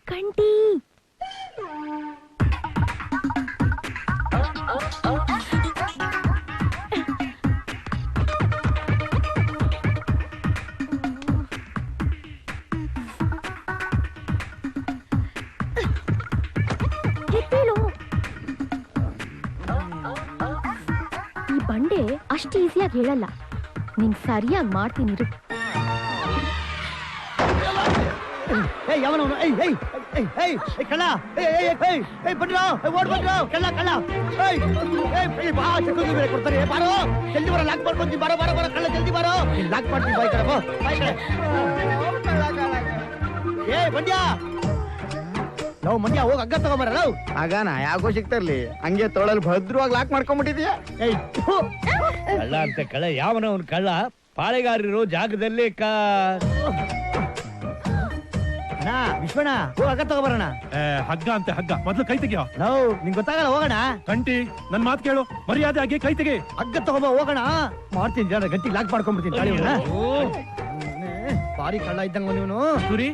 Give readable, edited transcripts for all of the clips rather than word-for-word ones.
ಕಂಟಿ ಈ ಬಂಡೆ ಅಷ್ಟು ಈಸಿಯಾಗಿ ಹೇಳಲ್ಲ. ನೀನ್ ಸರಿಯಾಗಿ ಮಾಡ್ತೀನಿ. ಯಾವನವನು ಕಳ್ಳ ಬಂದ್ರೋ ಓಡ್ ಬಂದ್ರು ಕಳ್ಳ ಕಳ್ಳ ಕೊಡ್ತಾರೆ ಬಾರೋ ಜಲ್ದಿ ಬರೋ ಲಾಕ್ ಮಾಡ್ಕೊಂತೀವಿ ಬಾರೋ ಬಾರೋ ಬಾರೋ ಕಳ್ಳ ಜಲ್ದಿ ಬಾರೋ ಲಾಕ್ ಮಾಡ್ತೀವಿ ಬಾಯ್ ಕಡೆ ಮಂಡ್ಯ ನಾವು ಮಂಡ್ಯ ಹೋಗಿ ಹಗ್ಗ ತಗೊಂಬರ ಆಗಾನ ಯಾಕೋ ಸಿಗ್ತಾರ್ಲಿ ಹಂಗೆ ತೊಳಲ್ ಭದ್ರವಾಗಿ ಲಾಕ್ ಮಾಡ್ಕೊಂಡ್ಬಿಟ್ಟಿದ್ಯಾ. ಕಳ್ಳ ಅಂತ ಕಳ್ಳ ಯಾವನವನ್ ಕಳ್ಳ ಪಾಳೆಗಾರರು ಜಾಗದಲ್ಲಿ ವಿಶ್ವಣ್ಣ ಹೋಗಿ ಹಗ್ಗ ತಗೊಂಬರೋಣ. ಹಗ್ಗ ಅಂತೆ ಹಗ್ಗ ಮೊದ್ಲು ಕೈ ತೆಗಿಯೋ. ನಾವು ನಿಂಗೆ ಗೊತ್ತಾಗಲ್ಲ ಹೋಗೋಣ. ಕಂಟಿ ನನ್ ಮಾತು ಕೇಳು, ಮರ್ಯಾದೆ ಆಗಿ ಕೈ ತೆಗಿ. ಹಗ್ಗ ತಗೊಂಬ ಹೋಗೋಣ. ಮಾಡ್ತೀನಿ ಗಂಟಿಗೆ ಲಾಕ್ ಮಾಡ್ಕೊಂಡ್ಬಿಡ್ತೀನಿ ತಾಳಿ. ಬಾರಿ ಕಳ್ಳ ಇದ್ದಂಗ ನೀನು. ಕಸ್ತೂರಿ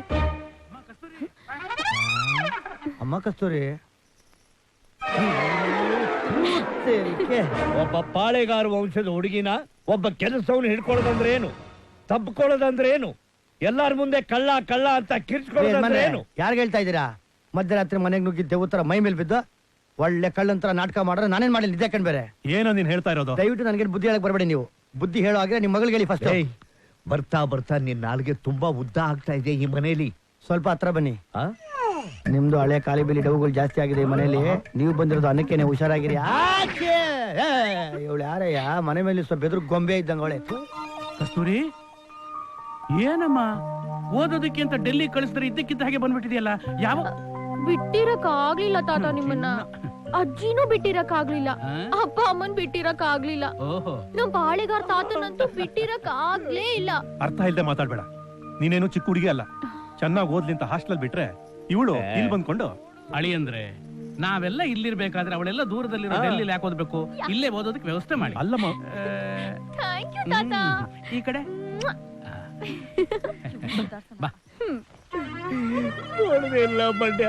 ಅಮ್ಮ ಕಸ್ತೂರಿ ಒಬ್ಬ ಪಾಳೆಗಾರ ವಂಶದ ಹುಡುಗಿನ ಒಬ್ಬ ಕೆಲಸವನ್ನು ಹಿಡ್ಕೊಳ್ಳೋದಂದ್ರೆ ಏನು, ತಬ್ಕೊಳ್ಳೋದಂದ್ರೆ ಏನು, ಎಲ್ಲಾರ ಮುಂದೆ ಕಳ್ಳ ಕಳ್ಳ ಅಂತ ಕಿರ್ಚ್ಕೊಳ್ಳೋದಂದ್ರೆ ಏನು? ಯಾರು ಹೇಳ್ತಾ ಇದ್ದೀರಾ? ಮಧ್ಯರಾತ್ರಿ ಮನೆಗೆ ನುಗ್ಗಿದ್ದೆ ಉತ್ತರ ಮೈ ಮೇಲೆ ಬಿದ್ದು ಒಳ್ಳೆ ಕಳ್ಳಂತರ ನಾಟಕ ಮಾಡಿದ್ರೆ ನಾನೇನ್ ಮಾಡಿಲ್ಲ ನಿದ್ದೆ ಕಂಡು ಬೇರೆ. ಏನೋ ನೀನ್ ಹೇಳ್ತಾ ಇರೋದು? ದಯವಿಟ್ಟು ನನಗೆ ಬುದ್ಧಿ ಹೇಳಕ್ ಬರಬೇಡಿ. ನೀವು ಬುದ್ಧಿ ಹೇಳೋ ಹಾಗೆ ನಿಮ್ ಮಗಳಿಗೆ ಹೇಳಿ ಫಸ್ಟ್. ಬರ್ತಾ ಬರ್ತಾ ನಿನ್ ನಾಲ್ಗೆ ತುಂಬಾ ಉದ್ದ ಆಗ್ತಾ ಇದೆ ಈ ಮನೆಯಲ್ಲಿ. ಸ್ವಲ್ಪ ಹತ್ರ ಬನ್ನಿ. ನಿಮ್ದು ಹಳೆ ಖಾಲಿ ಬಿಲಿ ಡವುಗಳು ಜಾಸ್ತಿ ಆಗಿದೆ ಈ ಮನೆಯಲ್ಲಿ. ನೀವು ಬಂದಿರೋದು ಅನ್ನಕ್ಕೆ ಹುಷಾರಾಗಿರಿ. ಇವಳು ಯಾರಯ್ಯ ಮನೆ ಮೇಲೆ ಸ್ವಲ್ಪ ಬೆದ್ರು ಗೊಂಬೆ ಇದ್ದಂಗ ಅವಳೆ. ಕಸ್ತೂರಿ ಏನಮ್ಮ ಓದೋದಕ್ಕೆ ಅಂತ ಡೆಲ್ಲಿ ಕಳಿಸಿದ್ರೆ ಇದ್ದಕ್ಕಿದ್ದ ಹಾಗೆ ಬಂದ್ಬಿಟ್ಟಿದೆಯಲ್ಲ. ಯಾವ ಬಿಟ್ಟಿರಕ್ ಆಗ್ಲಿಲ್ಲ ತಾತ ನಿಮ್ಮನ್ನ. ಅಜ್ಜಿನೂ ಬಿಟ್ಟಿರಕ್ ಆಗ್ಲಿಲ್ಲ, ಅಪ್ಪ ಅಮ್ಮನ್ ಬಿಟ್ಟಿರಕ್ ಆಗ್ಲಿಲ್ಲ, ನಮ್ ಬಾಳೆಗಾರ ತಾತನಂತೂ ಬಿಟ್ಟಿರಕ್ ಆಗ್ಲೇ ಇಲ್ಲ. ಅರ್ಥ ಇಲ್ದೆ ಮಾತಾಡ್ಬೇಡ. ನೀನೇನು ಚಿಕ್ಕ ಹುಡುಗಿ ಅಲ್ಲ. ಚೆನ್ನಾಗಿ ಓದ್ಲಿ ಅಂತ ಹಾಸ್ಟೆಲ್ ಬಿಟ್ರೆ ಇವಳು ಇಲ್ಲಿ ಬಂದ್ಕೊಂಡು ಅಳಿ ಅಂದ್ರೆ ನಾವೆಲ್ಲ ಇಲ್ಲಿರ್ಬೇಕಾದ್ರೆ ಅವಳೆಲ್ಲ ದೂರದಲ್ಲಿರೋ ಡೆಲ್ಲಿ ಯಾಕೆ ಓದ್ಬೇಕು? ಇಲ್ಲೇ ಓದೋದಕ್ಕೆ ವ್ಯವಸ್ಥೆ ಮಾಡಿ. ಅಲ್ಲಮ್ಮ ಥ್ಯಾಂಕ್ ಯು ತಾತ. ಈ ಕಡೆ ಬಾ. ನೋಡಿದೆಲ್ಲ ಮಂಡ್ಯ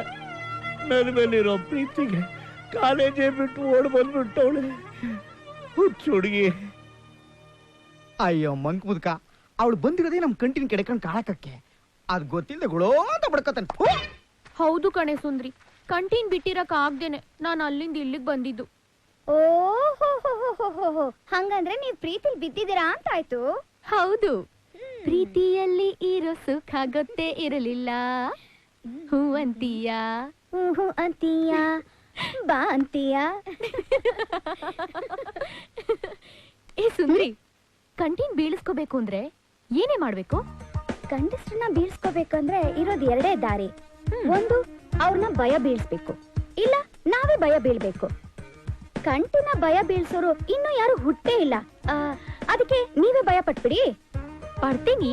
ನನ್ನ ಮೇಲಿರೋ ಪ್ರೀತಿಗೆ ಕಾಲೇಜೇ ಬಿಟ್ಟು ಓಡ್ ಬಂದ್ಬಿಟ್ಟವಳೆ ಹುಚ್ಚು ಹುಡುಗಿ. ಅಯ್ಯೋ ಮಂಕ್ ಮುದ್ಕ, ಅವಳು ಬಂದಿರೋದೇ ನಮ್ ಕಂಟಿನ ಕೆಡಕೊಂಡ್ ಕಾಳಕಕ್ಕೆ. ಅದ್ ಗೊತ್ತಿಲ್ಲದೆ ಗುಳೋ ಅಂತ ಬಡ್ಕತಾನೆ. ಹೌದು ಕಣೆ ಸುಂದ್ರಿ, ಕಂಟೀನ್ ಬಿಟ್ಟಿರಕ್ ಆಗ್ದೇನೆ ನಾನು ಅಲ್ಲಿಂದ ಇಲ್ಲಿಗೆ ಬಂದಿದ್ದು. ಓಹೋ, ಹಂಗಂದ್ರೆ ನೀವ್ ಪ್ರೀತಿಲ್ ಬಿದ್ದಿದ್ದೀರಾ ಅಂತ ಆಯ್ತು. ಹೌದು, ಪ್ರೀತಿಯಲ್ಲಿ ಇರೋ ಸುಖ ಗೊತ್ತೇ ಇರಲಿಲ್ಲ. ಹೂ ಅಂತೀಯ, ಹೂ ಅಂತೀಯ, ಬಾ ಅಂತೀಯ. ಏ ಸುಂದ್ರಿ, ಕಂಟೀನ್ ಬೀಳಿಸ್ಕೋಬೇಕು ಅಂದ್ರೆ ಏನೇ ಮಾಡ್ಬೇಕು? ಗಂಡಸ್ರನ್ನ ಬೀಳ್ಸ್ಕೋಬೇಕಂದ್ರೆ ಇರೋದ್ ಎರಡೇ ದಾರಿ. ಒಂದು, ಅವ್ರನ್ನ ಭಯ ಬೀಳ್ಸ್ಬೇಕು, ಇಲ್ಲ ನಾವೇ ಭಯ ಬೀಳ್ಬೇಕು. ಕಂಟಿನ ಭಯ ಬೀಳ್ಸೋರು ಇನ್ನು ಯಾರು ಹುಟ್ಟೇ ಇಲ್ಲ. ಅದಕ್ಕೆ ನೀವೇ ಭಯ ಪಟ್ಬಿಡಿ. ಪಡ್ತೀನಿ,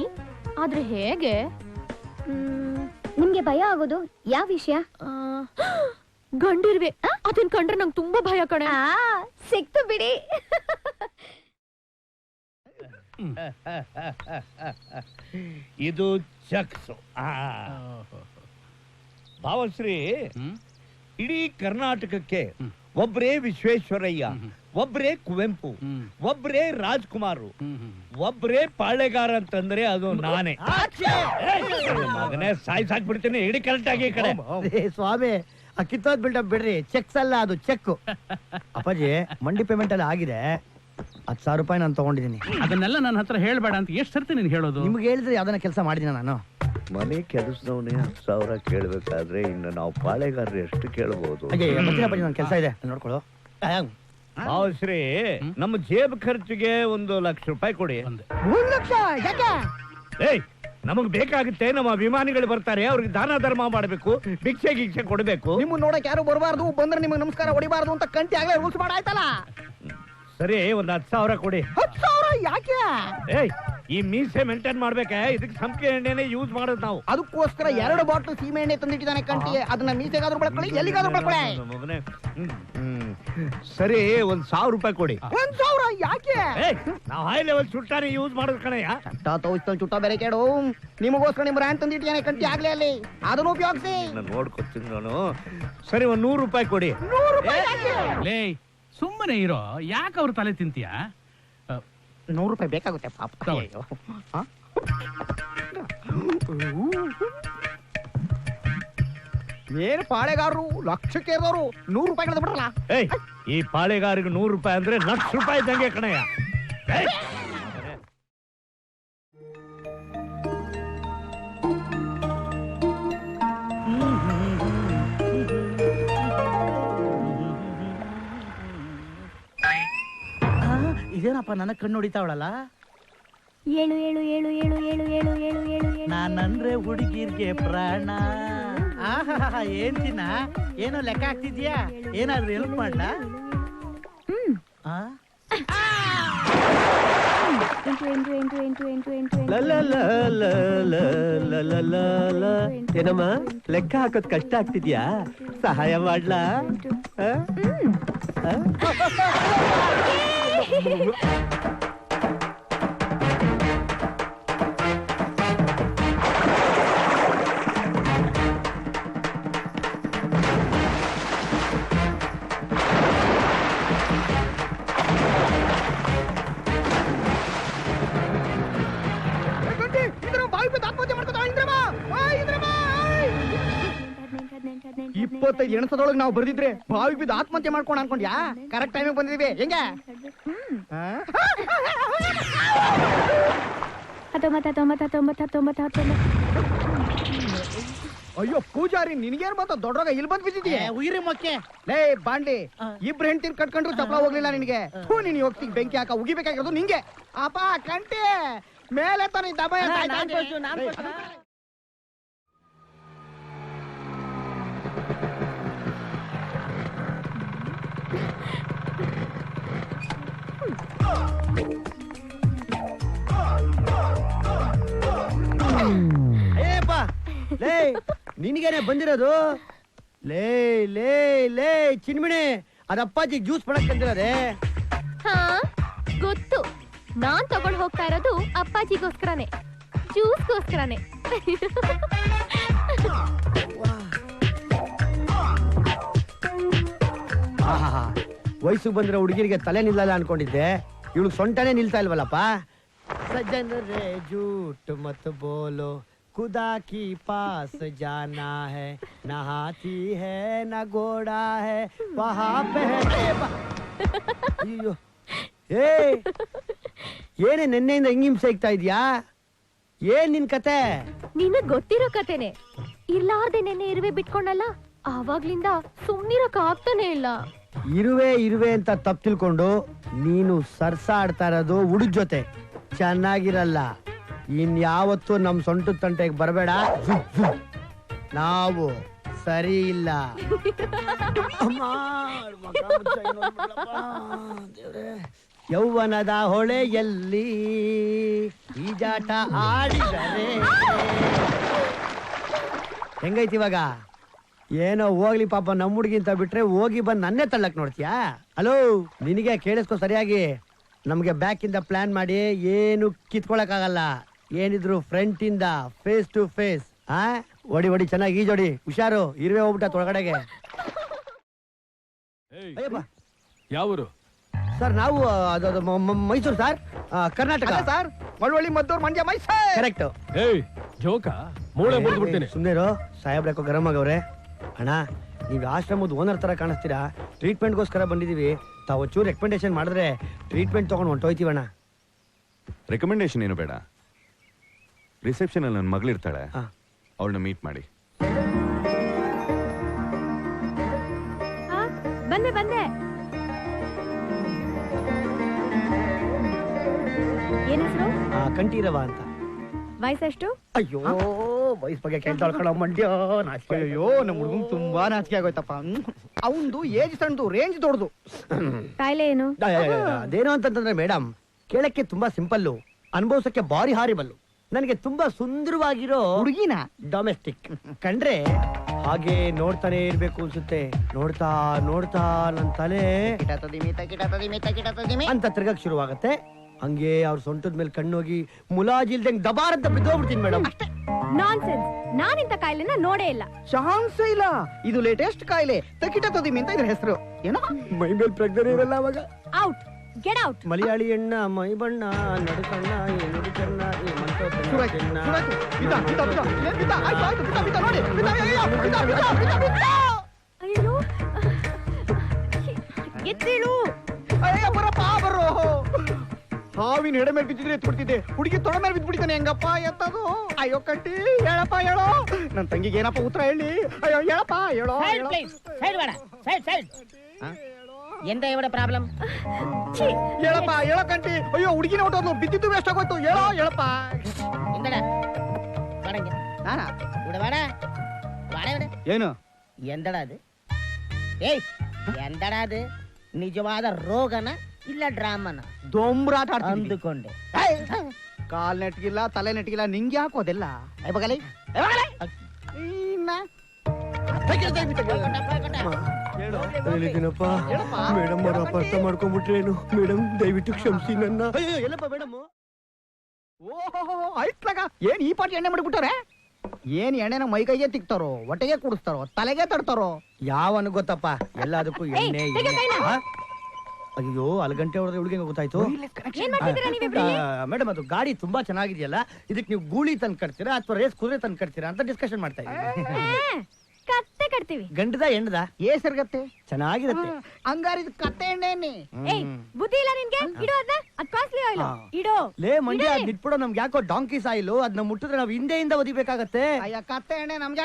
ಆದ್ರೆ ಹೇಗೆ? ನಿಮ್ಗೆ ಭಯ ಆಗೋದು ಯಾವ ವಿಷಯ? ಗಂಡಿರ್ವೆ, ಅದನ್ ಕಂಡ್ರೆ ನಂಗೆ ತುಂಬಾ ಭಯ ಕಣೆ. ಸಿಕ್ತು ಬಿಡಿ. ಇದು ಚಕ್ಸು. ಭಾವಶ್ರೀ, ಇಡೀ ಕರ್ನಾಟಕಕ್ಕೆ ಒಬ್ರೇ ವಿಶ್ವೇಶ್ವರಯ್ಯ, ಒಬ್ರೇ ಕುವೆಂಪು, ಒಬ್ರೇ ರಾಜ್ಕುಮಾರ್, ಒಬ್ರೇ ಪಾಳೆಗಾರ ಅಂತಂದ್ರೆ ಅದು ನಾನೇ. ಮಗನೇ ಸಾಯ್ಸಾಕ್ಬಿಡ್ತೀನಿ. ಇಡೀ ಕರೆಕ್ಟ್ ಆಗಿ ಕಡೆ ಸ್ವಾಮಿ ಕಿತ್ತೋದ್ ಬಿಲ್ಡಪ್ ಬಿಡ್ರಿ. ಚೆಕ್ಸ್ ಅಲ್ಲ, ಅದು ಚೆಕ್. ಅಪ್ಪಾಜಿ ಮಂಡಿ ಪೇಮೆಂಟ್ ಎಲ್ಲ ಆಗಿದೆ. 10,000 ರೂಪಾಯಿ ನಾನು ತಗೊಂಡಿದ್ದೀನಿ. ಅದನ್ನೆಲ್ಲ ನನ್ನ ಹತ್ರ ಹೇಳ್ಬೇಡ ಅಂತ ಎಷ್ಟು ಸರ್ತಿ ನೀನ್ ಹೇಳೋದು? ನಿಮ್ಗೆ ಹೇಳಿದ್ರೆ ಯಾವ್ದನ್ನ ಕೆಲಸ ಮಾಡಿದೀನ ನಾನು? ಮನೆ ಕೆಲಸದವನೇ 10,000 ಕೇಳ್ಬೇಕಾದ್ರೆ ಇನ್ನು ನಾವು ಪಾಳೆಗಾರರು ಎಷ್ಟು ಕೇಳಬಹುದು? ನನ್ನ ಕೆಲಸ ಇದೆ ನೋಡ್ಕೊಳ್ಳೋ. ಭಾವಶ್ರೀ, ನಮ್ಮ ಜೇಬ್ ಖರ್ಚಿಗೆ 1,00,000 ರೂಪಾಯಿ ಕೊಡಿ. 1 ಲಕ್ಷ ಯಾಕೆ? ಏಯ್, ನಮಗ್ ಬೇಕಾಗುತ್ತೆ. ನಮ್ಮ ಅಭಿಮಾನಿಗಳು ಬರ್ತಾರೆ, ಅವ್ರಿಗೆ ದಾನ ಧರ್ಮ ಮಾಡ್ಬೇಕು, ಭಿಕ್ಷೆ ಗಿಕ್ಷೆ ಕೊಡ್ಬೇಕು. ನಿಮ್ಮನ್ನ ನೋಡಕ್ ಯಾರು ಬರಬಾರ್ದು, ಬಂದ್ರೆ ನಿಮಗೆ ನಮಸ್ಕಾರ ಹೊಡಿಬಾರ್ದು ಅಂತ ಕಂಟಿ ಆಗ್ಲೇ ರೂಲ್ಸ್ ಮಾಡಾಯ್ತಲ್ಲ. ಸರಿ ಒಂದ್ 10,000 ಕೊಡಿ. 10,000 ಯಾಕೆ? ಏಯ್ ಈ ಮೀಸೆ ಮೇಂಟೈನ್ ಮಾಡ್ಬೇಕೆ, ಇದಕ್ಕೆ ಸಂಪಿಗೆ ಎಣ್ಣೆನೆ ಯೂಸ್ ಮಾಡೋದು ನಾವು. ಅದಕ್ಕೋಸ್ಕರ 2 ಬಾಟ್ಲು ಸೀಮೆ ಎಣ್ಣೆ ತಂದಿಟ್ಟಿದ್ದಾನೆ ಕಂಟಿ. ಅದನ್ನ ಮೀಸೆಗಾದ್ರೂ ಬಳಕೊಳ್ಳಿ, ಎಲ್ಲಿಗಾದ್ರೂ ಬಳಕೊಳ್ಳಿ. ಮಗನೇ. ಸರಿ ಒಂದ್ 1,000 ರೂಪಾಯಿ ಕೊಡಿ. 1,000 ಯಾಕೆ? ನಾವು ಹೈ ಲೆವೆಲ್ ಸುಟ್ಟಾನೆ ಯೂಸ್ ಮಾಡೋದು ಕಣಯ್ಯ. ಚುಟ್ಟ ಬೇರೆ ಕೇಳು. ನಿಮಗೋಸ್ಕರ ನಿಮ್ ಬ್ರ್ಯಾಂಡ್ ತಂದಿಟ್ಟಿದ್ದಾನೆ ಕಂಟಿ. ಆಗ್ಲೇ ಅಲ್ಲಿ ಅದನ್ನು ಉಪಯೋಗಿಸಿ. ನಾನು ನೋಡ್ಕೊತೀನಿ ನಾನು. ಸರಿ ಒಂದ್ 100 ರೂಪಾಯಿ ಕೊಡಿ. 100 ರೂಪಾಯಿ ಯಾಕೆ? ಲೇ ಸುಮ್ಮನೆ ಇರೋ, ಯಾಕೆ ಅವ್ರ ತಲೆ ತಿಂತೀಯ? 100 ರೂಪಾಯಿ ಬೇಕಾಗುತ್ತೆ ಪಾಪ. ತಗೊಳ್ಳಿ. ಅಯ್ಯೋ. ಏನ್ ಪಾಳೆಗಾರರು ಲಕ್ಷಕ್ಕೆ ಏರ್ದವ್ರು 100 ರೂಪಾಯಿ ಕಳೆದು ಬಿಡ್ರಲ್ಲ. ಏಯ್ ಈ ಪಾಳೆಗಾರಿಗೆ 100 ರೂಪಾಯಿ ಅಂದ್ರೆ 1,00,000 ರೂಪಾಯಿ ಇದ್ದಂಗೆ ಕಣಯ್ಯ. ಏಯ್! ಇದೇನಪ್ಪ ನನ್ನ ಕಣ್ಣು ಹೊಡಿತಾವಳಲ್ಲ. ಏಳು ಏಳು ಏಳು ಏಳು ಏಳು ಏಳು ಏಳು ಏಳು ಏಳು. ನಾನಂದ್ರೆ ಹುಡುಗಿರ್ಗೆ ಪ್ರಾಣ. ಆಹಾ ಏನ್ ಚಿನ್ನ, ಏನೋ ಲೆಕ್ಕ ಆಗ್ತಿದ್ಯಾ? ಏನಾದ್ರೂ ಹೆಲ್ಪ್ ಮಾಡ್ಲ? ಏನಮ್ಮ ಲೆಕ್ಕ ಹಾಕೋದ್ ಕಷ್ಟ ಆಗ್ತಿದ್ಯಾ? ಸಹಾಯ ಮಾಡ್ಲಾ? ಎಣಸದೊಳಗೆ ನಾವು ಬರ್ದಿದ್ರೆ ಬಾವಿಗೆ ಬಿದ್ದು ಆತ್ಮಹತ್ಯೆ ಮಾಡ್ಕೊಂಡು ಅನ್ಕೊಂಡ್ಯಾ? ಕರೆಕ್ಟ್ ಟೈಮಿಗೆ ಬಂದಿದೀವಿ. ಹೆಂಗೆ? 19. ಅಯ್ಯೋ ಪೂಜಾರಿ, ನಿನ್ಗೇನ್ ಬಂತ ದೊಡ್ಡವಾಗ ಇಲ್ಲಿ ಬಂದ್ ಬಿದ್ದಿದೀಯ? ಉಯಿರಿ ಮೊಕ್ಕೆ. ಲೇ ಬಾಂಡಿ, ಇಬ್ರು ಹೆಂಡ್ತಿನ್ ಕಟ್ಕೊಂಡ್ರು ಚಪ್ಲ ಹೋಗ್ಲಿಲ್ಲ ನಿನಗೆ. ನೀನ್ ಹೋಗ್ತಿ ಬೆಂಕಿ ಹಾಕ ಉಗಿಬೇಕಾಗಿರೋದು ನಿಂಗೆ. ಅಪ್ಪ ಕಂಟಿ ಮೇಲೆ ತಾನೆ ದಬ. ಲೇ ನಿನಗೇನೆ ಬಂದಿರೋದು? ಲೇ ಲೇ ಲೇ ಚಿನ್ಮಿಣಿ, ಅದಪ್ಪಾಜಿ ಜ್ಯೂಸ್ ಮಾಡಕ್ ತಂದಿರೋದೆ. ಹಾ ಗೊತ್ತು, ನಾನ್ ತಗೊಂಡ್ ಹೋಗ್ತಾ ಇರೋದು ಅಪ್ಪಾಜಿಗೋಸ್ಕರನೇ, ಜ್ಯೂಸ್ಗೋಸ್ಕರನೇ. ವಯಸ್ಸು ಬಂದಿರೋ ಹುಡುಗಿರಿಗೆ ತಲೆ ನಿಲ್ಲಲ್ಲ ಅನ್ಕೊಂಡಿದ್ದೆ, ಇವಳು ಸೊಂಟನೇ ನಿಲ್ತಾ ಇಲ್ವಲ್ಲಪ್ಪ. ಸಜ್ಜನರೇ ಜೂಟ್ ಮತ್ ಬೋಲೋ, खुदा की पास जाना है, न हाथी है न घोड़ा है, वहाँ पे ಅಯ್ಯೋ ಏ ಏನೇ ನೆನ್ನೆಯಿಂದ ಹಿಂಗಿಂಸೆ ಇಕ್ತಾ ಇದ್ಯಾ? ಏನ್ ನಿನ್ ಕತೆ? ನಿನಗ್ ಗೊತ್ತಿರೋ ಕತೆನೆ. ಇರ್ಲಾರ್ದೆ ನೆನ್ನೆ ಇರುವೆ ಬಿಟ್ಕೊಂಡಲ್ಲ, ಆವಾಗ್ಲಿಂದ ಸುಮ್ನಿರಕ್ ಆಗ್ತಾನೆ ಇಲ್ಲ. ಇರುವೆ ಇರುವೆ ಅಂತ ತಪ್ಪು ತಿಳ್ಕೊಂಡು ನೀನು ಸರ್ಸಾಡ್ತಾ ಇರೋದು ಹುಡುಗ ಜೊತೆ. ಚೆನ್ನಾಗಿರಲ್ಲ. ಇನ್ಯಾವತ್ತೂ ನಮ್ ಸೊಂಟದ ತಂಟೆಗೆ ಬರಬೇಡ. ನಾವು ಸರಿ ಇಲ್ಲ. ಯೌವನದ ಹೊಳೆಯಲ್ಲಿ ಈಜಾಟ ಆಡಿದರೆ ಹೆಂಗೈತಿ ಇವಾಗ? ಏನೋ ಹೋಗ್ಲಿ ಪಾಪ, ನಮ್ಮ ಹುಡುಗಿಂತ ಬಿಟ್ರೆ ಹೋಗಿ ಬಂದ್ ನನ್ನೇ ತಳ್ಳಕ್ ನೋಡ್ತೀಯಾ? ಹಲೋ, ನಿನಗೆ ಕೇಳಿಸ್ಕೊ ಸರಿಯಾಗಿ. ನಮ್ಗೆ ಬ್ಯಾಕ್ ಇಂದ ಪ್ಲಾನ್ ಮಾಡಿ ಏನು ಕಿತ್ಕೊಳಕ್ ಆಗಲ್ಲ. ಏನಿದ್ರು ಫ್ರಂಟ್ ಇಂದ ಫೇಸ್ ಟು ಫೇಸ್. ಹೊಡಿ ಹೊಡಿ, ಚೆನ್ನಾಗಿ ಈಜೋಡಿ. ಹುಷಾರು, ಇರುವೆ ಹೋಗ್ಬಿಟ್ಟ ತೊಳಗಡೆಗೆ. ಅಯ್ಯಪ್ಪ, ಯಾವೂರು ಸರ್? ನಾವು Mysuru sir, Karnataka sir. Malavalli, Maddur, Mandya, Mysuru. Correct. ಏಯ್ ಜೋಕ ಮೂಳೆ ಮುರಿದ್ಬಿಡ್ತೇನೆ. ಸುಮ್ಮನೆ ಸಾಹೇಬ್ರ ಗರಂ ಆಗವ್ರೆ. ಅಣ್ಣ, ನೀವು ಆಶ್ರಮದ ಓನರ್ ತರ ಕಾಣಿಸ್ತೀರಾ. ಟ್ರೀಟ್ಮೆಂಟ್ಗೋಸ್ಕರ ಬಂದಿದೀವಿ. ತಾವು ಒಂಚೂರು ರೆಕಮೆಂಡೇಶನ್ ಮಾಡಿದ್ರೆ ಟ್ರೀಟ್ಮೆಂಟ್ ತಗೊಂಡು ಹೊಂಟೋಯ್ತೀವಣ್ಣ. ರೆಕಮೆಂಡೇಶನ್ ಏನು ಬೇಡ. ರಿಸೆಪ್ಷನ್ ಅಲ್ಲಿ ನನ್ನ ಮಗಳಿರ್ತಾಳೆ, ಅವಳನ್ನ ಮೀಟ್ ಮಾಡಿ. ಬಂದೆ ಬಂದೆ. ಏನ್ ಹೆಸರು? ಕಂಠೀರವ ಅಂತ. ವಯಸ್ಸೆಷ್ಟು? ಅಯ್ಯೋ ವಯಸ್ ಬಗ್ಗೆ ಕೇಳ್ತಾಳ ಕಣ ಮಂಡ್ಯ ನಾಚಿಕೆ. ಅಯ್ಯೋ ನಮ್ಮ ಹುಡುಗನ್ ತುಂಬಾ ನಾಚಿಕೆ ಆಗೋಯ್ತಪ್ಪ. ಅವಂದು ಏಜ್ ಸಣ್ಣದು, ರೇಂಜ್ ದೊಡ್ಡದು. ಕಾಯಿಲೆ ಏನು? ಅದೇನು ಅಂತಂದ್ರೆ ಮೇಡಮ್, ಕೇಳಕ್ಕೆ ತುಂಬಾ ಸಿಂಪಲ್ಲು, ಅನುಭವಿಸಕ್ಕೆ ಭಾರಿ ಹಾರಿಬಲ್ಲು. ನನಗೆ ತುಂಬಾ ಸುಂದರವಾಗಿರೋ ಹುಡುಗಿನ ಡೊಮೆಸ್ಟಿಕ್ ಕಂಡ್ರೆ ಹಾಗೆ ನೋಡ್ತಾನೆ ಇರ್ಬೇಕು ಅನ್ಸುತ್ತೆ. ನೋಡ್ತಾ ನೋಡ್ತಾ ನನ್ ತಲೆ ಅಂತ ತಿರ್ಗಕ್ ಶುರುವಾಗತ್ತೆ. ಹಂಗೆ ಅವ್ರ ಸೊಂಟದ ಮೇಲೆ ಕಣ್ಣೋಗಿ ಮುಲಾಜಿಲ್ದಂಗ್ ದಬಾರ್ ಅಂತ ಬಿದ್ದೋಗ್ಬಿಡ್ತೀನಿ ಮೇಡಮ್. ನಾನ್ಸೆನ್ಸ್, ನಾನಿಂತ ಕಾಯಿಲೆನ ನೋಡೇ ಇಲ್ಲ. ಚಾನ್ಸ್ ಇಲ್ಲ. ಇದು ಲೇಟೆಸ್ಟ್ ಕಾಯಿಲೆ ತಕಿಟ ತದಿಮಿ ಅಂತ ಇದ್ರ ಹೆಸರು. ಏನೋ ಮೈ ಮೇಲೆ ಪ್ರಜ್ಞೆ ಇರಲ್ಲ ಅವಾಗ. Out, get out. ಮಲಯಾಳಿ ಎಣ್ಣ ಮೈ ಬಣ್ಣ ನಡುಕಣ್ಣ ಈ ನುಡಿಕಣ್ಣ ಈ ಅಯ್ಯೋ ಎತ್ತೇಳು. ಬರೋ ಹಾವಿನ ಎಡೆ ಮೇಲೆ ಬಿದ್ದಿದ್ರೆ ಎತ್ಬಿಡ್ತಿದ್ದೆ, ಹುಡುಗಿ ತೊಡೆ ಮೇಲೆ ಬಿದ್ಬಿಡ್ತಾನೆ. ಹೆಂಗಪ್ಪ ಎತ್ತದು? ಅಯ್ಯೋ ಕಟ್ಟಿ, ಹೇಳಪ್ಪ ಹೇಳೋ. ನನ್ ತಂಗಿಗೆ ಏನಪ್ಪ ಉತ್ತರ ಹೇಳಿ? ಅಯ್ಯೋ ಹೇಳಪ್ಪ ಹೇಳೋ. ಎಂತ ಇವಡ ಪ್ರಾಬ್ಲಮ್? ಹೇಳಪ್ಪ ಹೇಳೋ ಕಂಟಿ. ಅಯ್ಯೋ ಹುಡುಗಿನ ಹೊಟ್ಟೋದು, ಬಿದ್ದಿದ್ದು ವೇಸ್ಟ್ ಆಗೋಯ್ತು. ಹೇಳೋ ಹೇಳಪ್ಪ. ಏನು ಎಂದಡ ಅದು? ಏಯ್ ಎಂದಡ ಅದು? ನಿಜವಾದ ರೋಗನ ಇಲ್ಲ ಡ್ರಾಮನ? ದೊಂಬ್ರಾಟ ಅಂದುಕೊಂಡೆ. ಕಾಲ್ ನೆಟ್ಗಿಲ್ಲ, ತಲೆ ನೆಟ್ಗಿಲ್ಲ, ನಿಂಗೆ ಹಾಕೋದೆಲ್ಲ. ಬಗಲಿ ಮೇಡಮ್ ಅವ್ರ ಅಪಾರ್ಥ ಮಾಡ್ಕೊಂಡ್ಬಿಟ್ರೇನು? ಮೇಡಮ್ ದಯವಿಟ್ಟು ಕ್ಷಮಿಸಿ ನನ್ನ. ಎಲ್ಲಪ್ಪ ಮೇಡಮ್? ಓಹೋ ಆಯ್ತಲಾಗ. ಏನ್ ಈ ಪಾಟಿ ಎಣ್ಣೆ ಮಾಡಿಬಿಟ್ಟಾರೆ? ಏನ್ ಎಣ್ಣೆನ ಮೈಕೈಗೆ ತಿಕ್ತಾರೋ, ಹೊಟ್ಟೆಗೆ ಕುಡಿಸ್ತಾರೋ, ತಲೆಗೆ ತಡ್ತಾರೋ? ಯಾವನು ಗೊತ್ತಪ್ಪ, ಎಲ್ಲದಕ್ಕೂ ಎಣ್ಣೆ. ಅಯ್ಯೋ ಅಲ್ಲಿ ಗಂಟೆ ಹೊಡೆದ್ರೆ ಹುಡುಗಿ ಗೊತ್ತಾಯ್ತು. ಮೇಡಮ್ ಅದು ಗಾಡಿ ತುಂಬಾ ಚೆನ್ನಾಗಿದೆಯಲ್ಲ, ಇದಕ್ಕೆ ನೀವು ಗೂಳಿ ತಂದು ಕಟ್ತೀರಾ ಅಥವಾ ರೇಸ್ ಕುದುರೆ ತಂದು ಕಟ್ತೀರಾ ಅಂತ ಡಿಸ್ಕಷನ್ ಮಾಡ್ತಾ ಇದ್ದೀವಿ. ಕತ್ತೆ ಕಟ್ತೀವಿ. ಗಂಡದ ಹೆಣ್ಣದ ಏಸರ್ಗತ್ತೆ ಚೆನ್ನಾಗಿರತ್ತೆ. ಹಂಗಾರಿದ್ ಕತ್ತೆ ಎಣ್ಣೆ. ಬುದ್ಧಿ ಇಲ್ಲ ನಿನ್ಗೆ? ಇಡೋ ಅದನ್ನ, ಅದ್ ಕಾಸ್ಟ್ಲಿ ಆಯಿಲ್. ಇಡೋ. ಲೇ ಮಂಡ್ಯ, ಅದ್ ನಿಟ್ಬಿಡೋ. ನಮ್ಗೆ ಯಾಕೋ ಡಾಂಕಿ ಸಾಯಿಲು, ಅದನ್ನ ಮುಟ್ಟಿದ್ರೆ ನಾವು ಹಿಂದೆಯಿಂದ ಒದಿಬೇಕಾಗತ್ತೆ. ಅಯ್ಯ ಕತ್ತೆ ಎಣ್ಣೆ ನಮ್ಗೆ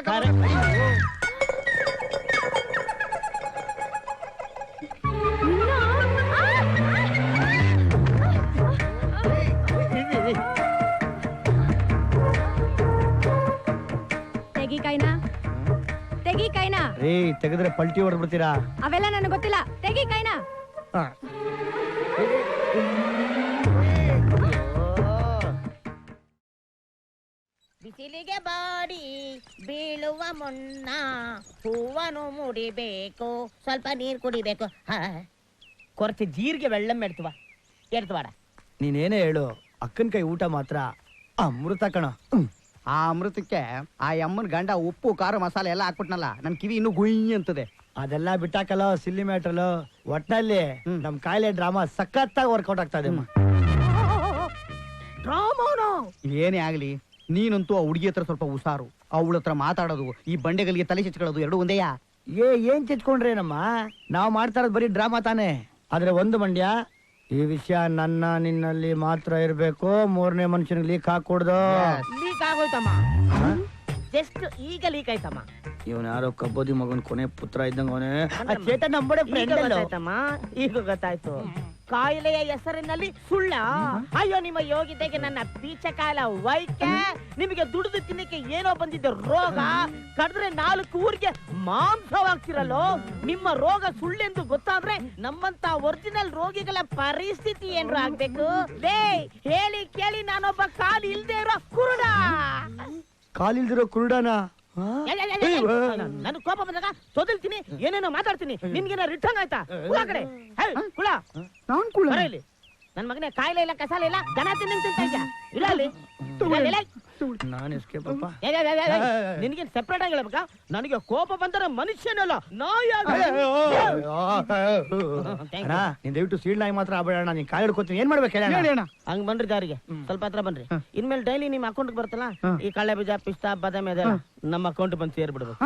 ತೆಗಿ ಕೈನಾ, ತೆಗಿ ಕೈನಾ. ರೇ ತೆಗೆದ್ರೆ ಪಲ್ಟಿ ಹೊಡೆದ್ಬಿಡ್ತೀರಾ. ಅವೆಲ್ಲ ನನಗೆ ಗೊತ್ತಿಲ್ಲ. ತೆಗಿ ಕೈನಾ. ಬಿಸಿಲಿಗೆ ಬಾಡಿ ಬೀಳುವ ಮುನ್ನ ಹೂವನ್ನು ಮುಡಿಬೇಕು, ಸ್ವಲ್ಪ ನೀರು ಕುಡಿಬೇಕು. ಕೊರತೆ ಜೀರಿಗೆ ವೆಳ್ಳಂ ಎಡ್ತುವಾಡ. ನೀನೇನೇ ಹೇಳು, ಅಕ್ಕನ ಕೈ ಊಟ ಮಾತ್ರ ಅಮೃತ ಕಣ. ಆ ಅಮೃತಕ್ಕೆ ಆ ಅಮ್ಮನ ಗಂಡ ಉಪ್ಪು ಖಾರ ಮಸಾಲೆ ಎಲ್ಲ ಹಾಕ್ಬಿಟ್ನಲ್ಲ, ನನ್ ಕಿವಿ ಇನ್ನು ಗುಯ್ ಅಂತದೆ. ಅದೆಲ್ಲ ಬಿಟ್ಟಾಕಲ್ಲ ಸಿಲ್ಲಿ ಮ್ಯಾಟ್ರಲ್. ಒಟ್ನಲ್ಲಿ ನಮ್ ಕಾಯಿಲೆ ಡ್ರಾಮಾ ಸಖತ್ತಾಗಿ ವರ್ಕೌಟ್ ಆಗ್ತಾ ಇದೆ. ಏನೇ ಆಗ್ಲಿ, ನೀನಂತೂ ಆ ಹುಡುಗಿ ಹತ್ರ ಸ್ವಲ್ಪ ಹುಷಾರು. ಅವಳ ಹತ್ರ ಮಾತಾಡೋದು, ಈ ಬಂಡೆಗಳಿಗೆ ತಲೆ ಚಿಚ್ಕೊಳ್ಳೋದು ಎರಡು ಒಂದೇಯಾ? ಏನ್ ಚಿಚ್ಕೊಂಡ್ರೇನಮ್ಮ, ನಾವ್ ಮಾಡ್ತಾ ಇರೋದು ಬರೀ ಡ್ರಾಮಾ ತಾನೆ. ಆದ್ರೆ ಒಂದು ಮಂಡ್ಯ, ಈ ವಿಷಯ ನನ್ನ ನಿನ್ನಲ್ಲಿ ಮಾತ್ರ ಇರ್ಬೇಕು. ಮೂರನೇ ಮನುಷ್ಯನಿಗೆ ಲೀಕ್ ಹಾಕೊಡ್ದು. ಲೀಕ್ ಆಗೋಯ್ತಮ್ಮ, ಜಸ್ಟ್ ಈಗ ಲೀಕ್ ಆಯ್ತಮ್ಮ. ಇವನ್ ಯಾರೋ ಕಬ್ಬೋದಿ ಮಗನ್ ಕೊನೆ ಪುತ್ರ ಇದ್ದಂಗ ಅವನೇ. ಚೇತನ್ ನಂಬಡೆ ಈಗ ಗೊತ್ತಾಯ್ತು. ಕಾಯಿಲೆಯ ಹೆಸರಿನಲ್ಲಿ ಸುಳ್ಳ? ಅಯ್ಯೋ ನಿಮ್ಮ ಯೋಗಿತೆಗೆ ನನ್ನ ಪೀಚಕಾಲ ವೈಕೆ. ನಿಮಗೆ ದುಡಿದು ತಿನ್ನಕ್ಕೆ ಏನೋ ಬಂದಿದ್ದ ರೋಗ, ಕಡ್ರೆ 4 ಊರಿಗೆ ಮಾಂಸವಾಗ್ತಿರಲ್ಲೋ. ನಿಮ್ಮ ರೋಗ ಸುಳ್ಳೆಂದು ಗೊತ್ತಾದ್ರೆ ನಮ್ಮಂತ ಒರಿಜಿನಲ್ ರೋಗಿಗಳ ಪರಿಸ್ಥಿತಿ ಏನ್ರು ಆಗ್ಬೇಕು? ಹೇಳಿ ಕೇಳಿ ನಾನೊಬ್ಬ ಕಾಲ್ ಇಲ್ದೇ ಇರೋ ಕುರುಡ. ಕಾಲಿಲ್ದಿರೋ ಕುರುಡನ? ನನ್ ಕೋಪ ಬಂದಾಗ ತೊದಲ್ತೀನಿ, ಏನೇನೋ ಮಾತಾಡ್ತೀನಿ. ನಿನ್ಗೇನ ರಿಟರ್ನ್ ಆಯ್ತಾ? ಕುಳ ಕಡೆ ಕುಳ. ನಾನ್ ಕುಳ ಇಲ್ಲಿ ನನ್ ಮಗನೇ ಕಾಯಿಲೆ ಇಲ್ಲ, ಕಸಾಲೆ ಇಲ್ಲ, ದನ ತಿಂತ ಇದ್ಯಾ? ಇಲ್ಲ ಅಲ್ಲಿ ನಾನು ಎಸ್ಕೇಪ್ ಅಪ್ಪ. ನಿನ್ಗೆ ಸೆಪರೇಟ್ ಆಗಿ ಹೇಳ್ಬೇಕಾ? ನನಗೆ ಕೋಪ ಬಂದರೆ ಮನುಷ್ಯನಲ್ಲ ನಾಯಿ. ನೀನ್ ದಯವಿಟ್ಟು ಸೀಳ್ ನಾಯಿ ಮಾತ್ರ ಆಗ್ಬೇಡ. ನೀನ್ ಕಾಯಿ ಹಿಡ್ಕೊತೀನಿ. ಏನ್ ಮಾಡ್ಬೇಕು ಹೇಳ? ಹಂಗ್ ಬನ್ರಿ ದಾರಿಗೆ, ಸ್ವಲ್ಪ ಹತ್ರ ಬನ್ರಿ. ಇನ್ಮೇಲೆ ಡೈಲಿ ನಿಮ್ ಅಕೌಂಟ್ ಬರ್ತಲ್ಲ, ಈ ಕಳ್ಳೆ ಬೀಜ ಪಿಸ್ತಾ ಬಾದಾಮಿ ಅದೆಲ್ಲ ನಮ್ಮ ಅಕೌಂಟ್ ಬಂದು ಸೇರ್ಬಿಡ್ಬೇಕು.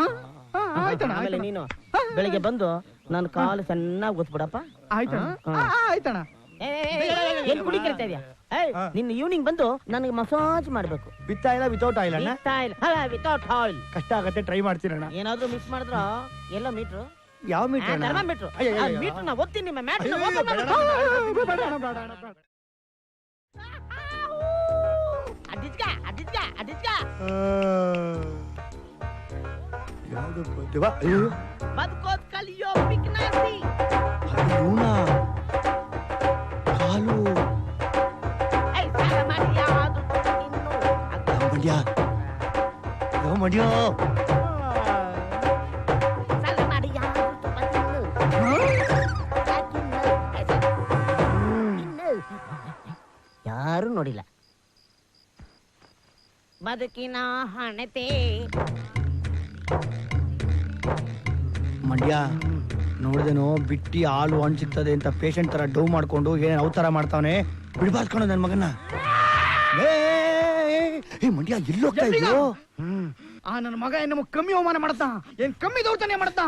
ಆಮೇಲೆ ನೀನು ಬೆಳಿಗ್ಗೆ ಬಂದು ನನ್ನ ಕಾಲು ಚೆನ್ನಾಗಿ ಗೊತ್ಬಿಡಪ್ಪ. ಆಯ್ತಣ್ಣ. ಏನ್ ಕುಡಿ ಕರಿತಾ ಇದೆಯಾ? ನಿನ್ನ ಈವ್ನಿಂಗ್ ಬಂದು ನನಗೆ ಮಸಾಜ್ ಮಾಡ್ಬೇಕು. ವಿತ್ ಆಯಿಲ್ ವಿತೌಟ್ ಆಯಿಲ್ ಅಣ್ಣ? Without oil. ಕಷ್ಟ ಆಗತ್ತೆ, ಟ್ರೈ ಮಾಡ್ತೀರಣ್ಣ. ಏನಾದ್ರೂ ಮಿಸ್ ಮಾಡಿದ್ರ ಎಲ್ಲ ಮೀಟ್ರು. ಯಾವ ಮೀಟ್ರು? ಥರ್ಮಾಮೀಟ್ರು. ಮೀಟ್ರು ನಾ ಓದ್ತೀನಿ. ನಿಮ್ಮ ಮ್ಯಾಟ್ರು ಅಡ್ಡಿ ಯಾವ್ದು ಬದ್ವಾ? ಅಯ್ಯೋ, ಬದುಕೋದ್ ಕಲಿಯೋ ಪಿಕ್ನಾಸಿ. ಅದು ಇವ್ನಾ? ಕಾಲು ಏಯ್, ಸಾಲ ಮಾಡಿ ಯಾವ್ದು ಇನ್ನು? ಮಂಡ್ಯ ಯಾವ ಮಂಡ್ಯ ಸಾಲ ಮಾಡಿ ಯಾವ್ದು ತಿನ್ನು? ಇನ್ನು ಯಾರು ನೋಡಿಲ್ಲ. ಬದುಕಿನ ಹಣತೆ. ಮಂಡ್ಯ ನೋಡ್ದೇನೋ ಬಿಟ್ಟಿ ಹಾಲು ಹಣ್ಣು ಸಿಗ್ತದೆ ಅಂತ ಪೇಷಂಟ್ ತರ ಡೌ ಮಾಡ್ಕೊಂಡು ಏನ್ ಅವತಾರ ಮಾಡ್ತಾವನೆ. ಬಿಡ್ಬಾರ್ಸ್ಕೊಂಡು ನನ್ ಮಗನ. ಏ ಮಂಡ್ಯ ಎಲ್ಲೋಗ್ತಾ ಇದ್ಯೋ? ಆ ನನ್ನ ಮಗ ಏನ್ ನಮಗ್ ಕಮ್ಮಿ ಅವಮಾನ ಮಾಡ್ತಾ, ಏನ್ ಕಮ್ಮಿ ದೌರ್ಜನ್ಯ ಮಾಡ್ತಾ,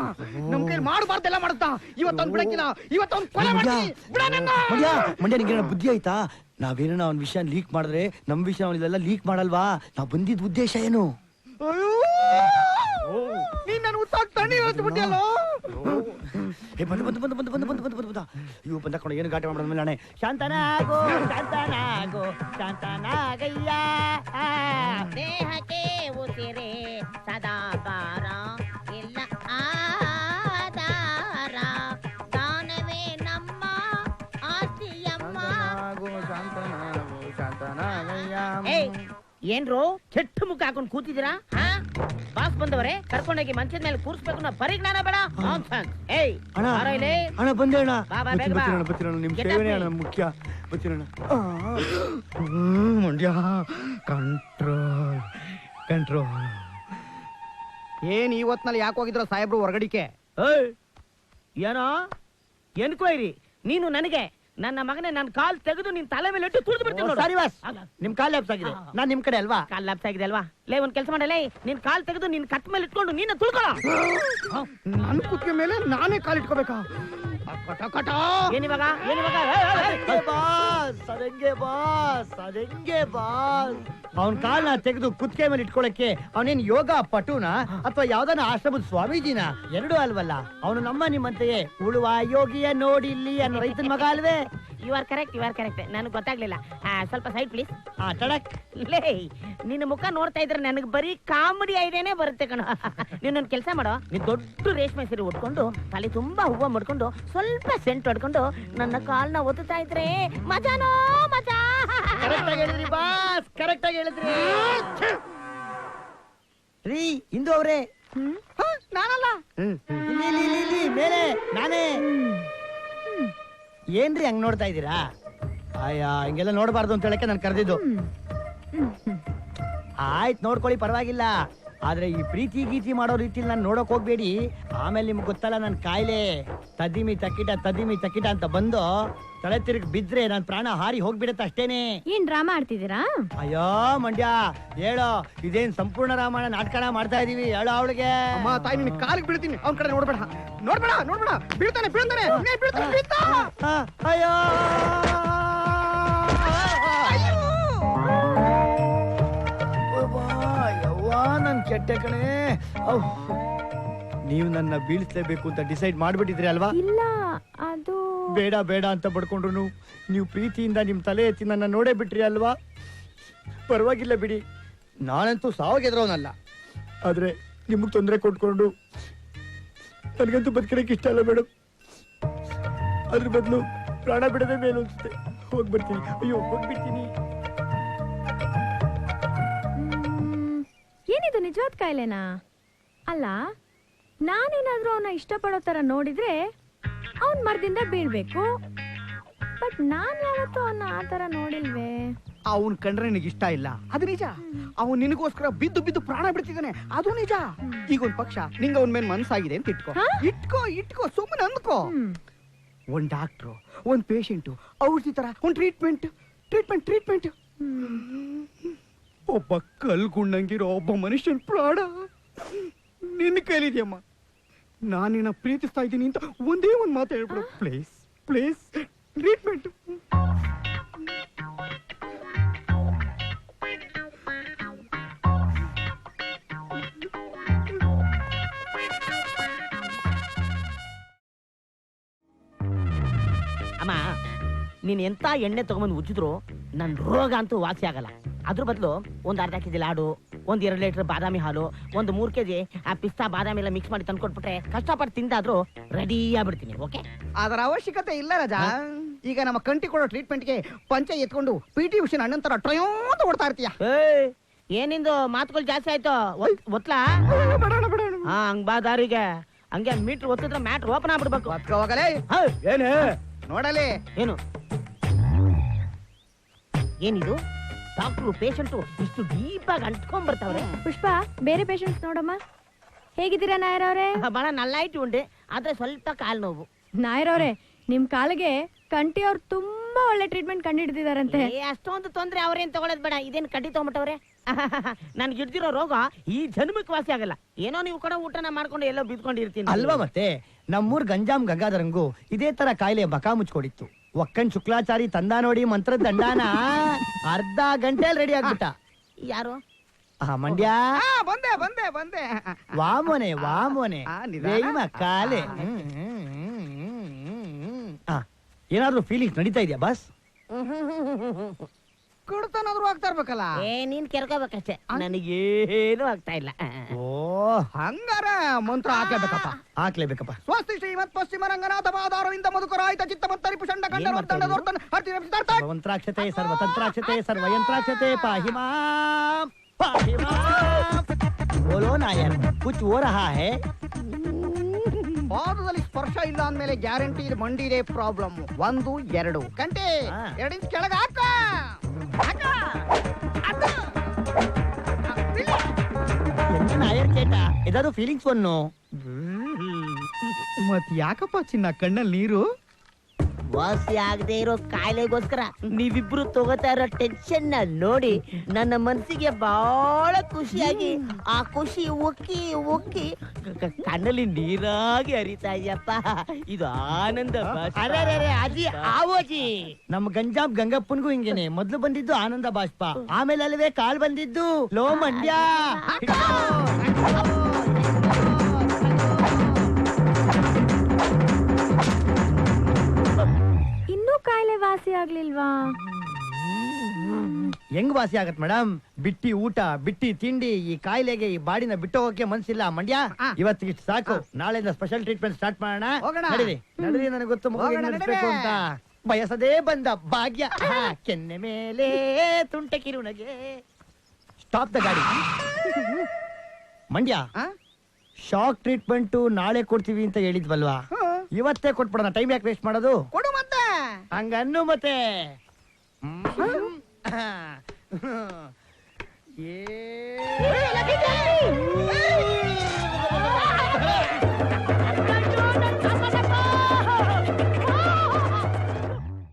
ನಮ್ ಕೈಲಿ ಮಾಡಬಾರ್ದೆಲ್ಲ ಮಾಡ್ತಾ. ಇವತ್ತವ್ನ್ ಬಿಡಕ್ಕಿಲ್ಲ, ಇವತ್ತವ್ನ್ ಕೊಲೆ ಮಾಡ್ತೀನಿ. ಬಿಡ ನನ್ನ. ಮಂಡ್ಯ ನಿಂಗೆ ಬುದ್ಧಿ ಆಯ್ತಾ? ನಾವೇನ ಅವ್ನ ವಿಷಯ ಲೀಕ್ ಮಾಡಿದ್ರೆ ನಮ್ ವಿಷಯ ಅವನಿದೆಲ್ಲ ಲೀಕ್ ಮಾಡಲ್ವಾ? ನಾವ್ ಬಂದಿದ್ ಉದ್ದೇಶ ಏನು? ನೀನ್ ನನ್ ಉತ್ತಾಗ ತಣ್ಣಿ ಹೇಳ್ಬಿಟ್ಟಿಯಲ್ಲ. ಇವ್ ಬಂದಕೊಂಡು ಏನು ಗಾಟ ಮಾಡಿದ್ಮೇಲೆ ನಾನೇ ಶಾಂತನಾಗೋ ಶಾಂತನಾಗೋ ಶಾಂತನಾಗಯ್ಯ. ದೇಹಕ್ಕೆ ಉಸಿರೇ ಸದಾಕಾರ ಇಲ್ಲ ಆಧಾರ. ದಾನವೇ ನಮ್ಮ ಆಸ್ತಿಯಮ್ಮ. ಏಯ್, ಏನ್ರೋ ಕೆಟ್ಟ ಮುಖ ಹಾಕೊಂಡು ಕೂತಿದ್ದೀರಾ? ಬಾಸ್ ಬಂದವರೇ, ಕರ್ಕೊಂಡೋಗಿ ಮಂಚದ ಮೇಲೆ ಕೂರಿಸ್ಬೇಕು ಅನ್ನೋ ಪರಿಜ್ಞಾನ ಬೇಡ. ಏಯ್, ಬಾರೋ ಇಲ್ಲಿ. ಅಣ್ಣ ಬಂದೆ ಅಣ್ಣ. ಬಾ, ಬಾ, ಬೇಗ ಬಾ. ಬತ್ತಿರೋಣ ನಿಮ್ Get up, ಸೇವೆನೇ please. ಅಣ್ಣ ಮುಖ್ಯ. ಬತ್ತಿರೋಣ. Mandya control control. ಏನ್ ಇವತ್ನಲ್ಲಿ ಯಾಕೆ ಹೋಗಿದ್ರ ಸಾಹೇಬ್ರು ಹೊರಗಡಿಕೆ? ಏನೋ ಎನ್ಕ್ವೈರಿ? ನೀನು ನನಗೆ ನನ್ನ ಮಗನೇ ನನ್ನ ಕಾಲ್ ತೆಗೆದು ನಿನ್ ತಲೆ ಮೇಲೆ ಇಟ್ಟು ತುಳಿದು ಬಿಡ್ತೀನಿ ನೋಡು. ಸಾರಿ ಬಾಸ್, ನಿಮ್ ಕಾಲ್ ಲ್ಯಾಪ್ಸ್ ಆಗಿದೆ. ನಾನ್ ನಿಮ್ ಕಡೆ ಅಲ್ವಾ? ಕಾಲ್ ಲ್ಯಾಪ್ಸ್ ಆಗಿದೆ ಅಲ್ವಾ? ಲೇ, ಒಂದ್ ಕೆಲಸ ಮಾಡಲೇ, ನಿನ್ ಕಾಲ್ ತೆಗೆದು ನಿನ್ ಕತ್ ಮೇಲೆ ಇಟ್ಕೊಂಡು ನೀನ ತುಳ್ಕೊಳ. ನನ್ ಕುತ್ತಿಗೆ ಮೇಲೆ ನಾನೇ ಕಾಲಿಟ್ಕೋಬೇಕಾ? ಕಟ ಕಟ. ಏನಿವಾಗ ಏನಿವಾಗ? ಬಾಸ್ ಅದಂಗೆ ಬಾಸ್, ಅದಂಗೆ ಬಾಸ್. ಅವನ್ ಕಾಲ್ನ ತೆಗೆದು ಕುತ್ತಿಗೆ ಮೇಲೆ ಇಟ್ಕೊಳಕ್ಕೆ ಅವನೇನ್ ಯೋಗ ಪಟುನ ಅಥವಾ ಯಾವ್ದಾನ ಆಶ್ರಮದ ಸ್ವಾಮೀಜಿನ? ಎರಡೂ ಅಲ್ವಲ್ಲ. ಅವನು ನಮ್ಮ ನಿಮ್ಮಂತೆಯೇ ಉಳುವ ಯೋಗಿಯ ನೋಡಿಲ್ಲಿ ಅನ್ನೋ ರೈತನ ಮಗ ಅಲ್ವೇ? You are correct, you are correct. ನನಗೆ ಗೊತ್ತಾಗ್ಲಿಲ್ಲ. ಸ್ವಲ್ಪ ಸೈಡ್ ಪ್ಲೀಸ್. ಟಡಕ್. ಲೇ, ನಿನ್ನ ಮುಖ ನೋಡ್ತಾ ಇದ್ರೆ ನನಗೆ ಬರೀ ಕಾಮಿಡಿ ಐಡಿಯಾನೇ ಬರುತ್ತೆ ಕಣ. ನೀನೊಂದು ಕೆಲಸ ಮಾಡೋ, ನೀನ್ ದೊಡ್ಡ ರೇಷ್ಮೆ ಸೀರೆ ಉಟ್ಕೊಂಡು ತಲೆ ತುಂಬಾ ಹೂವ ಮಾಡ್ಕೊಂಡು ಸ್ವಲ್ಪ ಸೆಂಟ್ ಹೊಡ್ಕೊಂಡು ನನ್ನ ಕಾಲ್ನ ಒತ್ತುತ್ತಾ ಇದ್ರೆ ಮಜಾನೋ ಮಜಾ. ಕರೆಕ್ಟ್ ಆಗಿ ಹೇಳಿದ್ರಿ ಬಾಸ್, ಕರೆಕ್ಟ್ ಆಗಿ ಹೇಳಿದ್ರಿ. ರೀ ಇಂದು ಅವ್ರೆ. ನಾನಲ್ಲ. ಇಲ್ಲಿ ಮೇಲೆ ನಾನೇ. ಏನ್ರಿ ಹಂಗ್ ನೋಡ್ತಾ ಇದ್ದೀರಾ? ಅಯ್ಯ, ಹಿಂಗೆಲ್ಲ ನೋಡ್ಬಾರ್ದು ಅಂತ ಹೇಳಕ್ಕೆ ನಾನು ಕರೆದಿದ್ದು. ಆಯ್ತು, ನೋಡ್ಕೊಳ್ಳಿ, ಪರವಾಗಿಲ್ಲ. ಆದ್ರೆ ಈ ಪ್ರೀತಿ ಗೀತಿ ಮಾಡೋ ರೀತಿಲಿ ನಾನು ನೋಡಕ್ ಹೋಗ್ಬೇಡಿ. ಆಮೇಲೆ ನಿಮ್ಗೆ ಗೊತ್ತಲ್ಲ ನನ್ ಕಾಯಿಲೆ ತದಿಮಿ ತಕ್ಕಿಟ ಅಂತ ಬಂದು ತಲೆ ತಿರುಗಿ ಬಿದ್ರೆ ನನ್ ಪ್ರಾಣ ಹಾರಿ ಹೋಗ್ಬಿಡತ್ತೆ ಅಷ್ಟೇನೆ. ಏನ್ ಡ್ರಾಮಾ ಆಡ್ತಿದ್ದೀರಾ? ಅಯ್ಯೋ ಮಂಡ್ಯ, ಹೇಳೋ, ಇದೇನ್ ಸಂಪೂರ್ಣ ರಾಮಾಯಣ ನಾಟಕನ ಮಾಡ್ತಾ ಇದೀವಿ? ಹೇಳೋ ಅವಳಿಗೆ. ಅಮ್ಮ ತಾಯಿ, ನಿನ್ ಕಾಲಿಗೆ ಬೀಳ್ತೀನಿ. ಅವ್ನ ಕಡೆ ನೋಡ್ಬೇಡ ನೋಡ್ಬೇಡ ನೋಡ್ಬೇಡ. ಬೀಳ್ತಾನೆ ಬೀಳ್ತಾನೆ ಬೀಳ್ತಾ. ಅಯ್ಯೋ ನನ್ ಕೆಟ್ಟೆ ಕಣೆ. ನೀವು ನನ್ನ ಬೀಳಿಸ್ಲೇಬೇಕು ಅಂತ ಡಿಸೈಡ್ ಮಾಡ್ಬಿಟ್ಟಿದ್ರಿ ಅಲ್ವಾ? ಇಲ್ಲ, ಅದು ಬೇಡ ಬೇಡ ಅಂತ ಪಡ್ಕೊಂಡ್ರು ನೀವು ಪ್ರೀತಿಯಿಂದ ನಿಮ್ ತಲೆ ಎತ್ತಿ ನನ್ನ ನೋಡೇ ಬಿಟ್ರಿ ಅಲ್ವಾ? ಪರವಾಗಿಲ್ಲ ಬಿಡಿ, ನಾನಂತೂ ಸಾವಾಗೆದ್ರವನಲ್ಲ. ಆದ್ರೆ ನಿಮಗ್ ತೊಂದರೆ ಕೊಟ್ಕೊಂಡು ನನಗಂತೂ ಬದುಕಕ್ಕೆ ಇಷ್ಟ ಅಲ್ಲ ಮೇಡಮ್. ಅದ್ರ ಬದಲು ಪ್ರಾಣ ಬಿಡದೆ ಮೇಲು ಅನ್ಸುತ್ತೆ. ಹೋಗ್ಬಿಡ್ತೀನಿ. ಅಯ್ಯೋ, ಹೋಗ್ಬಿಡ್ತೀನಿ. ಏನಿದು ನಿಜವಾದ ಕಾಯಿಲೆನಾ? ಅಲ್ಲ, ನಾನೇನಾದ್ರೂ ಅವನ ಇಷ್ಟಪಡೋ ತರ ನೋಡಿದ್ರೆ ಅವನ್ ಮರದಿಂದ ಬೀಳ್ಬೇಕು. ಬಟ್ ನಾನ್ ಯಾವತ್ತೂ ಅವನ್ನ ಆ ತರ ನೋಡಿಲ್ವೇ? ಅವನ್ ಕಂಡ್ರೆ ನಿನಗೆ ಇಷ್ಟ ಇಲ್ಲ, ಅದು ನಿಜ. ಅವನ್ ನಿನಗೋಸ್ಕರ ಬಿದ್ದು ಬಿದ್ದು ಪ್ರಾಣ ಬಿಡ್ತಿದ್ದಾನೆ, ಅದು ನಿಜ. ಈಗ ಒಂದ್ ಪಕ್ಷ ನಿಂಗ ಅವನ್ ಮೇಲೆ ಮನ್ಸಾಗಿದೆ ಅಂತ ಇಟ್ಕೋ. ಇಟ್ಕೋ ಸುಮ್ಮನೆ ಅಂದ್ಕೋ. ಒಂದ್ ಡಾಕ್ಟ್ರು, ಒಂದ್ ಪೇಷಂಟು, ಔಷಧಿ ತರ ಒಂದ್ ಟ್ರೀಟ್ಮೆಂಟ್. ಒಬ್ಬ ಕಲ್ಗುಂಡಂಗಿರೋ ಒಬ್ಬ ಮನುಷ್ಯನ್ ಪ್ರಾಣ ನಿನ್ನ ಕೈಲಿದ್ಯಮ್ಮ. ನಾನಿನ್ನ ಪ್ರೀತಿಸ್ತಾ ಇದ್ದೀನಿ ಅಂತ ಒಂದೇ ಒಂದ್ ಮಾತು ಹೇಳ್ಬಿಡು ಪ್ಲೀಸ್. ಟ್ರೀಟ್ಮೆಂಟ್. ಅಮ್ಮ, ನೀನ್ ಎಂತ ಎಣ್ಣೆ ತಗೊಂಬಂದು ಉಜ್ಜಿದ್ರು ನನ್ ರೋಗ ಅಂತೂ ವಾಸಿ ಆಗಲ್ಲ. ಅದ್ರ ಬದಲು ಒಂದ್ ಅರ್ಧ ಕೆಜಿ ಲಾಡು, ಒಂದ್ 2 ಲೀಟರ್ ಬಾದಾಮಿ ಹಾಲು, ಒಂದು 3 ಕೆಜಿ ಆ ಪಿಸ್ತಾ ಬಾದಾಮಿ ಎಲ್ಲ ಮಿಕ್ಸ್ ಮಾಡಿ ತಂದ್ಕೊಟ್ಬಿಟ್ರೆ ಕಷ್ಟಪಟ್ಟು ತಿಂದಾದ್ರೂ ರೆಡಿ ಆಗ್ಬಿಡ್ತೀನಿ. ಓಕೆ? ಅದರ ಅವಶ್ಯಕತೆ ಇಲ್ಲ ರಾಜ. ಈಗ ನಮ್ಮ ಕಂಟಿ ಕೊಡೋ ಟ್ರೀಟ್ಮೆಂಟ್ಗೆ ಪಂಚ ಎತ್ಕೊಂಡು PT ಉಷನ್ ಅಣ್ಣನ್ ತರ ಟ್ರಯೋ ಅಂತ ಓಡ್ತಾ ಇರ್ತೀಯ. ಏನಿಂದು ಮಾತುಗಳು ಜಾಸ್ತಿ ಆಯ್ತು, ಒತ್ಲಾ? ಹಾ, ಹಂಗ್ ಬಾ ದಾರಿಗೆ. ಹಂಗೆ ಮೀಟರ್ ಒತ್ತಿದ್ರೆ ಮ್ಯಾಟ್ರ್ ಓಪನ್ ಆಗ್ಬಿಡ್ಬೇಕು. ಹೋಗಲೇ ಏನು ನೋಡಲೇ. ಏನು ಏನಿದು? ಡಾಕ್ಟ್ರು ಪೇಷಂಟು ಇಷ್ಟು ಡೀಪ್ ಆಗಿ ಅಂಟ್ಕೊಂಡ್ ಬರ್ತಾವ್ರೆ. ಪುಷ್ಪ, ಬೇರೆ ಪೇಷಂಟ್ಸ್ ನೋಡಮ್ಮ. ಹೇಗಿದ್ದೀರಾ ನಾಯರ್ ಅವ್ರೆ? ಬಹಳ ನಲ್ಲಾಯ್ತು ಉಂಡೆ, ಆದ್ರೆ ಸ್ವಲ್ಪ ಕಾಲ್ ನೋವು. ನಾಯರ್ ಅವ್ರೆ, ನಿಮ್ ಕಾಲಿಗೆ ಕಂಟಿ ಅವ್ರು ತುಂಬಾ ಒಳ್ಳೆ ಟ್ರೀಟ್ಮೆಂಟ್ ಕಂಡಿಡ್ದಿದಾರಂತೆ. ಅಷ್ಟೊಂದು ತೊಂದ್ರೆ ಅವ್ರೇನ್ ತಗೊಳ್ಳೋದ್ ಬೇಡ. ಇದೇನ್ ಕಡ್ಡಿ ತಗೊಂಬಿಟ್ಟವ್ರೆ? ನನ್ಗೆ ಹಿಡ್ದಿರೋ ರೋಗ ಈ ಜನ್ಮಕ್ಕೆ ವಾಸಿ ಆಗಲ್ಲ. ಏನೋ ನೀವು ಕೂಡ ಊಟನ ಮಾಡ್ಕೊಂಡು ಎಲ್ಲೋ ಬಿದ್ಕೊಂಡಿರ್ತೀನಿ ಅಲ್ವಾ? ಮತ್ತೆ ನಮ್ಮೂರ್ ಗಂಜಾಮ್ ಗಂಗಾಧರಂಗು ಇದೇ ತರ ಕಾಯಿಲೆ ಬಕಾ ಮುಚ್ಕೊಡಿತ್ತು. ಒಕ್ಕನ್ ಶುಕ್ಲಾಚಾರಿ ತಂದ ನೋಡಿ ಮಂತ್ರ ದಂಡಾನ ಅರ್ಧ ಗಂಟೆಯಲ್ಲಿ ರೆಡಿ ಆಗ್ಬಿಟ್ಟ. ಯಾರು? ಮಂಡ್ಯ. ಬಂದೆ ಬಂದೆ ಬಂದೆ. ವಾಮೋನೆ ವಾಮೋನೆ ವೇಮ ಕಾಲೆ. ಏನಾದ್ರೂ ಫೀಲಿಂಗ್ಸ್ ನಡೀತಾ ಇದೆಯಾ ಬಾಸ್? ಕುಡ್ತಾನಾದ್ರೂ ಆಗ್ತಾ ಇರ್ಬೇಕಲ್ಲ. ನೀನ್ ಕೆರ್ಕೋಬೇಕಷ್ಟೇ, ನನಗೇನು ಆಗ್ತಾ ಇಲ್ಲ. ಓ, ಹಂಗಾರ ಮಂತ್ರ ಹಾಕ್ಲೇಬೇಕಪ್ಪ. ಹಾಕ್ಲೇಬೇಕಪ್ಪ. ಸ್ವಸ್ತಿ ಶ್ರೀಮತ್ ಪಶ್ಚಿಮ ರಂಗನಾಥ ಪಾದಾರವಿಂದ ಮಧುಕರಾಯಿತ ಚಿತ್ತಮತ್ತರಿ ಪುಷಂಡ ಕಂಡ ಸರ್ವಂತ್ರಾಕ್ಷತೆ ಸರ್ವತಂತ್ರಾಕ್ಷತೆ ಸರ್ವಯಂತ್ರಾಕ್ಷತೆ ಪಾಹಿ ಮಾಂ ಪಾಹಿ ಮಾಂ. ಬೋಲೋ ನಾಯರ್, ಕುಚ್ ಹೋ ರಹಾ ಹೈ? ಪಾದದಲ್ಲಿ ಸ್ಪರ್ಶ ಇಲ್ಲ ಅಂದ್ಮೇಲೆ ಗ್ಯಾರಂಟಿ ಇದು ಮಂಡಿದೆ ಪ್ರಾಬ್ಲಮ್. 1 2 ಗಂಟೆ 2 ಇಂಚ್ ಕೆಳಗೆ ಹಾಕ. ನಾಯರ್ ಕೇಟ ಏದಾದ್ರು ಫೀಲಿಂಗ್ಸ್ ಒನ್ನು. ಮತ್ ಯಾಕಪ್ಪ ಚಿನ್ನ ಕಣ್ಣಲ್ಲಿ ನೀರು? ವಾಸಿ ಆಗದೆ ಇರೋ ಕಾಯಿಲೆಗೋಸ್ಕರ ನೀವಿಬ್ರು ತಗೋತಾ ಇರೋ ಟೆನ್ಷನ್ ನೋಡಿ ನನ್ನ ಮನಸ್ಸಿಗೆ ಬಹಳ ಖುಷಿಯಾಗಿ ಆ ಖುಷಿ ಉಕ್ಕಿ ಉಕ್ಕಿ ಕಣ್ಣಲ್ಲಿ ನೀರಾಗಿ ಹರಿತಾ ಇದೆಯಪ್ಪ. ಇದು ಆನಂದ. ಅಜ್ಜಿ ಆವೋಜಿ. ನಮ್ ಗಂಜಾಮ್ ಗಂಗಪ್ಪನ್ಗೂ ಹಿಂಗೇನೆ. ಮೊದ್ಲು ಬಂದಿದ್ದು ಆನಂದ ಬಾಷ್ಪ, ಆಮೇಲೆ ಅಲ್ವೇ ಕಾಲ್ ಬಂದಿದ್ದು. ಲೋ ಮಂಡ್ಯ. ಕಾಯಿಲೆ ವಾಸಿ ಆಗ್ಲಿಲ್ವಾ? ಹೆಂಗ್ ವಾಸಿ ಆಗತ್ ಮೇಡಮ್? ಬಿಟ್ಟಿ ಊಟ, ಬಿಟ್ಟಿ ತಿಂಡಿ, ಈ ಕಾಯಿಲೆಗೆ ಈ ಬಾಡಿನ ಬಿಟ್ಟು ಹೋಗಕ್ಕೆ ಮನ್ಸಿಲ್ಲ. ಮಂಡ್ಯ, ಇವತ್ತಿಗೆ ಇಷ್ಟು ಸಾಕು. ನಾಳೆಯಿಂದ ಸ್ಪೆಷಲ್ ಟ್ರೀಟ್ಮೆಂಟ್ ಸ್ಟಾರ್ಟ್ ಮಾಡೋಣ. ನಡೀರಿ ನಡೀರಿ, ನನಗೆ ಗೊತ್ತು ಮಗು ನಡೆಸಬೇಕು ಅಂತ. ಬಯಸದೇ ಬಂದ ಭಾಗ್ಯ ಕೆನ್ನೆ ಮೇಲೆ ತುಂಟೆ ಕಿರುನಗೆ. ಸ್ಟಾಪ್ ದ ಗಾಡಿ. ಮಂಡ್ಯ, ಶಾಕ್ ಟ್ರೀಟ್ಮೆಂಟ್ ನಾಳೆ ಕೊಡ್ತೀವಿ ಅಂತ ಹೇಳಿದ್ವಲ್ವಾ? ಇವತ್ತೇ ಕೊಟ್ಬಿಡೋಣ. ಟೈಮ್ ಯಾಕೆ ವೇಸ್ಟ್ ಮಾಡೋದು? ಕೊಡು ಮತ್ತೆ. ಹಂಗನ್ನು ಮತ್ತೆ